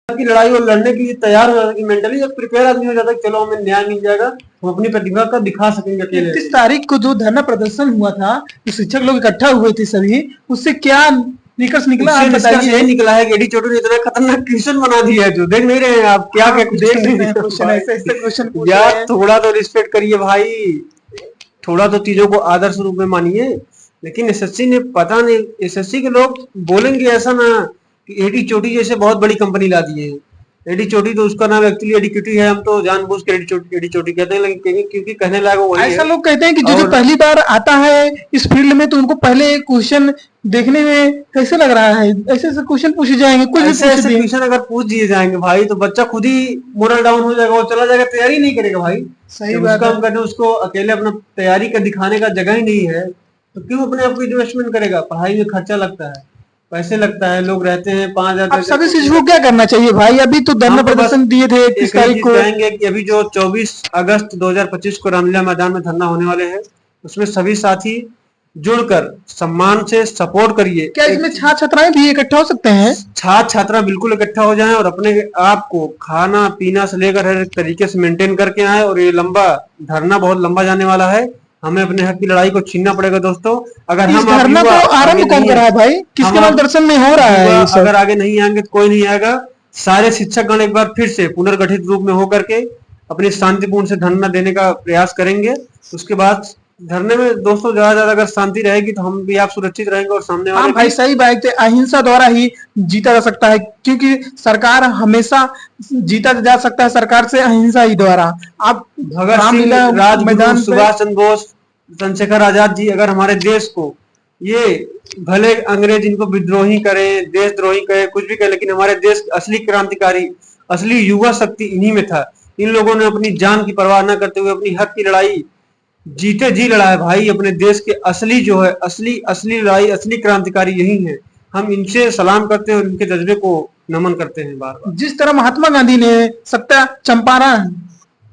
की लड़ाई और लड़ने के लिए तैयार हो जाता है कि मेंटली जब प्रिपेयर आदमी हो जाता है कि चलो हमें न्याय मिल जाएगा, हम अपनी प्रतिभा का दिखा सकेंगे अकेले। 31 तारीख को जो धरना प्रदर्शन हुआ था, जो शिक्षक लोग इकट्ठा हुए थे सभी, उससे क्या निष्कर्ष निकला आप उससे निष्कर्ष बताइए। यही निकला है कि एडी चोटू ने इतना खतरनाक क्वेश्चन बना दिया है, जो देख नहीं रहे हैं आप, क्या क्या कुछ देख देख नहीं रहे हैं रहे क्वेश्चन, भाई। ऐसे ऐसे क्वेश्चन पूछ रहे यार हैं। थोड़ा तो रिस्पेक्ट करिए भाई, थोड़ा तो चीजों को आदर्श रूप में मानिए। लेकिन एसएससी ने पता नहीं, एसएससी के लोग बोलेंगे ऐसा ना कि एडी चोटी जैसे बहुत बड़ी कंपनी ला दिए हैं। एडी चोटी तो उसका नाम एक्चुअली एडिक्यूटी है, हम तो जानबूझ के एडी चोटी कहते हैं, लेकिन क्योंकि कहने लायक वो वही ऐसा है। लोग कहते हैं कि जो और पहली बार आता है इस फील्ड में तो उनको पहले क्वेश्चन देखने में कैसे लग रहा है, ऐसे ऐसे क्वेश्चन पूछे जाएंगे, कुछ भी ऐसे पूछ ऐसे दिए। क्वेश्चन अगर पूछ दिए जाएंगे भाई तो बच्चा खुद ही मोरल डाउन हो जाएगा, वो चला जाएगा, तैयारी नहीं करेगा भाई। सही जब बात उसका है। हम कहते हैं उसको अकेले अपना तैयारी का दिखाने का जगह ही नहीं है, तो क्यों अपने आप को इन्वेस्टमेंट करेगा। पढ़ाई में खर्चा लगता है, पैसे लगता है, लोग रहते हैं 5,000 अब दे सभी देते चीज हैं। को क्या करना चाहिए भाई, अभी तो धरना हम तो बस प्रदर्शन दिए थे 31 एक ही तारीख चीज को। कहेंगे कि अभी जो 24 अगस्त 2025 को रामलीला मैदान में धरना होने वाले हैं, उसमें सभी साथी जुड़कर सम्मान से सपोर्ट करिए। क्या इसमें छात्र छात्राएं भी इकट्ठा हो सकते हैं? छात्र छात्रा बिल्कुल इकट्ठा हो जाएं और अपने आप को खाना पीना से लेकर हर एक तरीके से मेंटेन करके आए। और ये लंबा धरना बहुत लंबा जाने वाला है, हमें अपने हक की लड़ाई को छीनना पड़ेगा दोस्तों। अगर इस हम आप धरना को युवा आगे आरंभ कौन नहीं कर रहा है, है भाई, किसके हम आप मार्गदर्शन में हो रहा है युवा ये सब? अगर आगे नहीं आएंगे तो कोई नहीं आएगा। सारे शिक्षकगण एक बार फिर से पुनर्गठित रूप में होकर के अपनी शांतिपूर्ण से धरना देने का प्रयास करेंगे। उसके बाद धरने में दोस्तों ज्यादा ज्यादा अगर शांति रहेगी तो हम भी आप सुरक्षित रहेंगे और सामने हाँ वाले भाई भी। सही बात है, अहिंसा द्वारा ही जीता जा सकता है, क्योंकि सरकार हमेशा जीता जा सकता है सरकार से अहिंसा ही द्वारा। आप भगत सिंह, रामलीला राजगुरु, मैदान पे सुभाष चंद्र बोस, चंद्रशेखर आजाद जी अगर हमारे देश को, ये भले अंग्रेज इनको विद्रोही करे, देशद्रोही करे, कुछ भी करे, लेकिन हमारे देश असली क्रांतिकारी, असली युवा शक्ति इन्हीं में था। इन लोगों ने अपनी जान की परवाह न करते हुए अपनी हक की लड़ाई जीते जी लड़ा है भाई। अपने देश के असली जो है, असली असली लड़ाई, असली क्रांतिकारी यही है। हम इनसे सलाम करते हैं और इनके जज्बे को नमन करते हैं बार बार। जिस तरह महात्मा गांधी ने सत्या चंपारण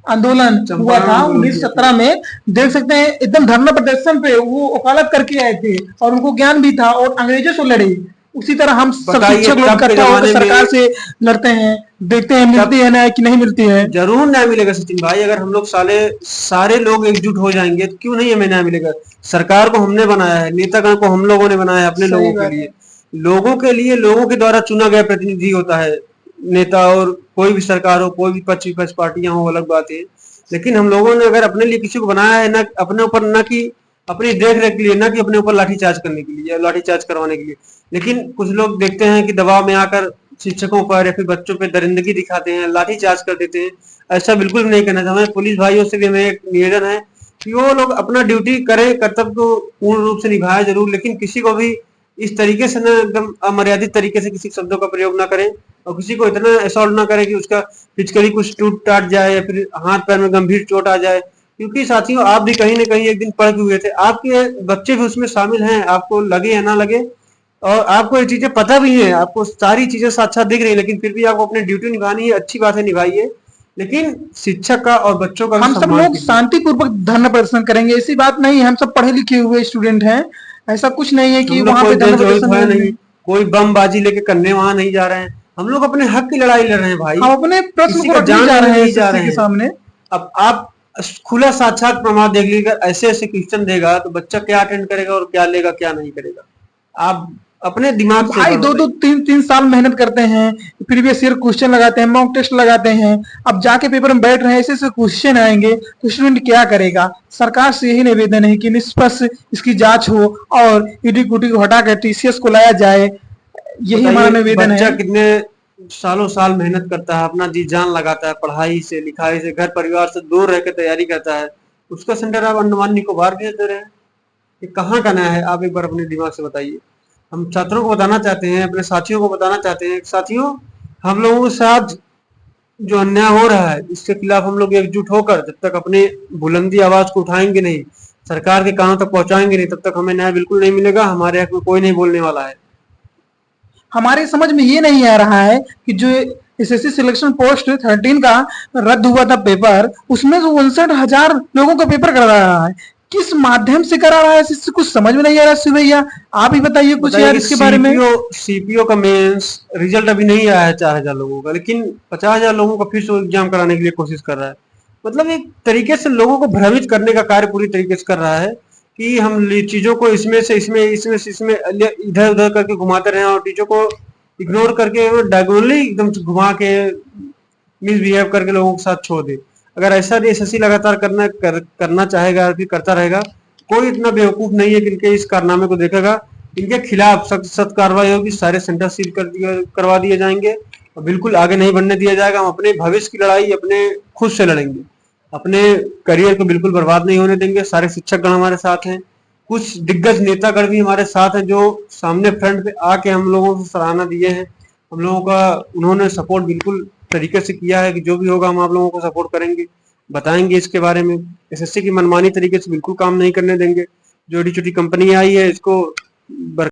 आंदोलन हुआ चंपारण था आंदोलन किया था। 1917 में, देख सकते हैं एकदम धरना प्रदर्शन पे वो वकालत करके आए थे और उनको ज्ञान भी था और अंग्रेजों से लड़े। उसी तरह हम सब बताइए शिक्षक लोग तब के इकट्ठा होकर जमाने सरकार में से लड़ते हैं, देखते हैं मिलती तब है न्याय कि नहीं मिलती है। जरूर न्याय मिलेगा सचिन भाई, अगर हम लोग सारे लोग एकजुट हो जाएंगे तो क्यों नहीं हमें न्याय मिलेगा। सरकार को हमने बनाया है, नेतागण को हम लोगों ने बनाया है अपने सही लोगों के बात लिए। है। लोगों के लिए, लोगों के द्वारा चुना गया प्रतिनिधि होता है नेता। और कोई भी सरकार हो, कोई भी पक्ष विपक्ष पार्टियां हो, अलग बात है। लेकिन हम लोगों ने अगर अपने लिए किसी को बनाया है, ना अपने ऊपर, ना कि अपनी देख रेख के लिए, ना कि अपने ऊपर लाठीचार्ज करने के लिए या लाठीचार्ज करवाने के लिए। लेकिन कुछ लोग देखते हैं कि दबाव में आकर शिक्षकों पर या फिर बच्चों पर दरिंदगी दिखाते हैं, लाठीचार्ज कर देते हैं। ऐसा बिल्कुल भी नहीं करना चाहिए। हमें पुलिस भाइयों से भी हमें एक निवेदन है कि वो लोग अपना ड्यूटी करें, कर्तव्य को पूर्ण रूप से निभाए जरूर, लेकिन किसी को भी इस तरीके से ना एकदम अमर्यादित तरीके से किसी शब्दों का प्रयोग ना करें और किसी को इतना असॉल्ट ना करें कि उसका फिजिकली कुछ टूट टाट जाए या फिर हाथ पैर में गंभीर चोट आ जाए। क्योंकि साथियों आप भी कहीं ना कहीं एक दिन पढ़ के हुए थे, आपके बच्चे भी उसमें शामिल हैं, आपको लगे या ना लगे, और आपको ये चीजें पता भी है, आपको सारी चीजें साथ-साथ दिख रही है, लेकिन फिर भी आपको अपनी ड्यूटी निभानी है। अच्छी बात है, निभाइए, लेकिन शिक्षक का और बच्चों का भी हम सब सम्मान लोग कीजिए। शांतिपूर्वक धरना प्रदर्शन करेंगे, ऐसी बात नहीं है हम सब पढ़े लिखे हुए स्टूडेंट हैं, ऐसा कुछ नहीं है कि हम लोग वहां कोई पे धरना देशद्रोही प्रदर्शन है नहीं। नहीं, कोई बमबाजी लेके करने वहां नहीं जा रहे हैं। हम लोग अपने हक की लड़ाई लड़ रहे हैं भाई, हम अपने प्रश्न किसी को का रखने जान जा लेने रहे हैं नहीं जा एसएससी रहे के हैं। सामने। अब आप खुला साक्षात प्रमाण देख लीजिएगा, ऐसे ऐसे क्वेश्चन देगा तो बच्चा क्या अटेंड करेगा और क्या लेगा क्या नहीं करेगा। आप अपने दिमाग से एक भाई बार दो दो बताइए। तीन तीन साल मेहनत करते हैं, प्रीवियस ईयर क्वेश्चन लगाते हैं, मॉक टेस्ट लगाते हैं, अब जाके पेपर में बैठ रहे हैं, ऐसे ऐसे क्वेश्चन आएंगे तो स्टूडेंट क्या करेगा। सरकार से यही निवेदन है कि निष्पक्ष इसकी जांच हो और ईडी कुटी को हटाकर टीसीएस को लाया जाए, यही हमारा बताइए निवेदन बच्चा है। कितने सालों साल मेहनत करता है, अपना जी जान लगाता है, पढ़ाई से, लिखाई से, घर परिवार से दूर रह के तैयारी करता है। उसका सेंटर आप अंडमान निकोबार भेज दे रहे हैं। ये कहाँ का न्याय है, आप एक बार अपने दिमाग से बताइए। हम छात्रों को बताना चाहते हैं, अपने साथियों को बताना चाहते हैं, साथियों हम लोगों के साथ जो अन्याय हो रहा है इसके खिलाफ हम लोग एकजुट होकर जब तक अपनी बुलंदी आवाज को उठाएंगे नहीं, सरकार के कानों तक पहुंचाएंगे नहीं, तब तक हमें न्याय बिल्कुल नहीं मिलेगा। हमारे हक में कोई नहीं बोलने वाला है। हमारे समझ में ये नहीं आ रहा है कि जो एसएससी सिलेक्शन पोस्ट 13 का रद्द हुआ था पेपर, उसमें से 59,000 लोगों का पेपर कर रहा है। किस माध्यम से करा रहा है, इससे कुछ समझ में नहीं आ रहा है भैया। आप ही बताइए कुछ यार इसके बारे में। सीपीओ का मेंस रिजल्ट अभी नहीं आया है 4,000 लोगों का, लेकिन 50,000 लोगों का फिर से एग्जाम कराने के लिए कोशिश कर रहा है। मतलब एक तरीके से लोगों को भ्रमित करने का कार्य पूरी तरीके से कर रहा है कि हम चीजों को इसमें से इसमें इधर उधर करके घुमाते रहे और चीजों को इग्नोर करके डायगोनली एकदम घुमा के मिसबिहेव करके लोगों के साथ छोड़ दे। अगर ऐसा एसएससी लगातार करना चाहेगा फिर करता रहेगा, कोई इतना बेवकूफ नहीं है कि इनके इस कारनामे को देखेगा। इनके खिलाफ सख्त सख्त कार्रवाई होगी, सारे सेंटर सील करवा दिए जाएंगे और बिल्कुल आगे नहीं बढ़ने दिया जाएगा। हम अपने भविष्य की लड़ाई अपने खुद से लड़ेंगे, अपने करियर को बिल्कुल बर्बाद नहीं होने देंगे। सारे शिक्षकगण हमारे साथ हैं, कुछ दिग्गज नेतागण भी हमारे साथ हैं जो सामने फ्रंट पे आके हम लोगों को सराहना दिए हैं। हम लोगों का उन्होंने सपोर्ट बिल्कुल तरीके से किया है कि जो भी होगा हम आप लोगों को सपोर्ट करेंगे, बताएंगे इसके बारे में। एसएससी की मनमानी तरीके से बिल्कुल काम नहीं करने देंगे। जो छोटी छोटी कंपनी आई है इसको